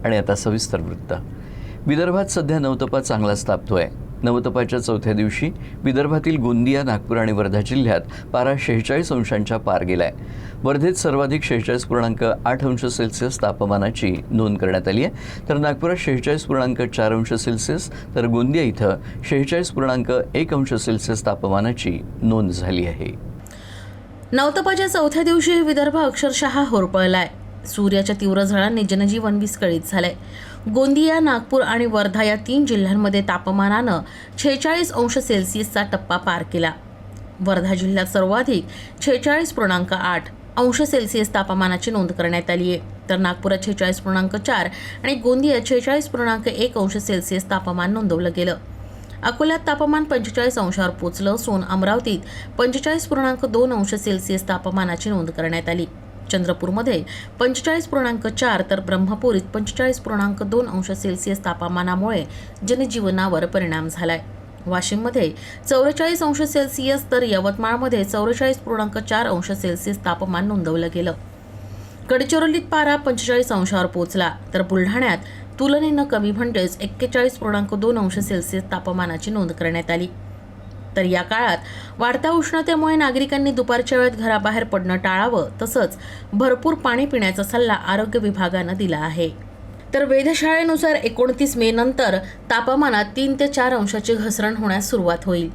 आणि आता सविस्तर वृत्त। विदर्भात सध्या नवतपा चांगलाच तापतोय। नवतपाच्या चौथ्या दिवशी विदर्भातील गोंदिया, नागपूर आणि वर्धा जिल्ह्यात पारा 46 अंशांच्या पार गेलाय। वर्धेत सर्वाधिक 46.8 अंश सेल्सिअस तापमानाची नोंद करण्यात आली आहे, तर नागपुरात 46.4 अंश सेल्सिअस, तर गोंदिया इथं 46.1 अंश सेल्सिअस तापमानाची नोंद झाली आहे। नवतपाच्या चौथ्या दिवशी विदर्भ अक्षरशः होरपळलाय। सूर्याच्या तीव्र झळांनी जनजीवन विस्कळीत झालंय। गोंदिया, नागपूर आणि वर्धा या 3 जिल्ह्यांमध्ये तापमानानं 46 अंश सेल्सिअसचा टप्पा पार केला। वर्धा जिल्ह्यात सर्वाधिक 46.8 अंश सेल्सिअस तापमानाची नोंद करण्यात आली आहे, तर नागपुरात 46.4 आणि गोंदियात 46.1 अंश सेल्सिअस तापमान नोंदवलं गेलं। अकोल्यात तापमान 45 अंशावर पोहोचलं असून अमरावतीत 45.2 अंश सेल्सिअस तापमानाची नोंद करण्यात आली। चंद्रपूरमध्ये 45.4 तर ब्रह्मपुरीत 45.2 अंश सेल्सिअस तापमानामुळे जनजीवनावर परिणाम झालाय। वाशिममध्ये 44 अंश सेल्सिअस तर यवतमाळमध्ये 44.4 अंश सेल्सिअस तापमान नोंदवलं गेलं। गडचिरोलीत पारा 45 अंशावर पोहोचला, तर बुलढाण्यात तुलनेनं कमी म्हणजेच 41.2 अंश सेल्सिअस तापमानाची नोंद करण्यात आली। तर या काळात वाढत्या उष्णतेमुळे नागरिकांनी दुपारच्या वेळेत घराबाहेर पडणं टाळावं, तसंच भरपूर पाणी पिण्याचा सल्ला आरोग्य विभागानं दिला आहे। तर वेधशाळेनुसार 29 मे नंतर तापमानात 3 ते 4 अंशाची घसरण होण्यास सुरुवात होईल।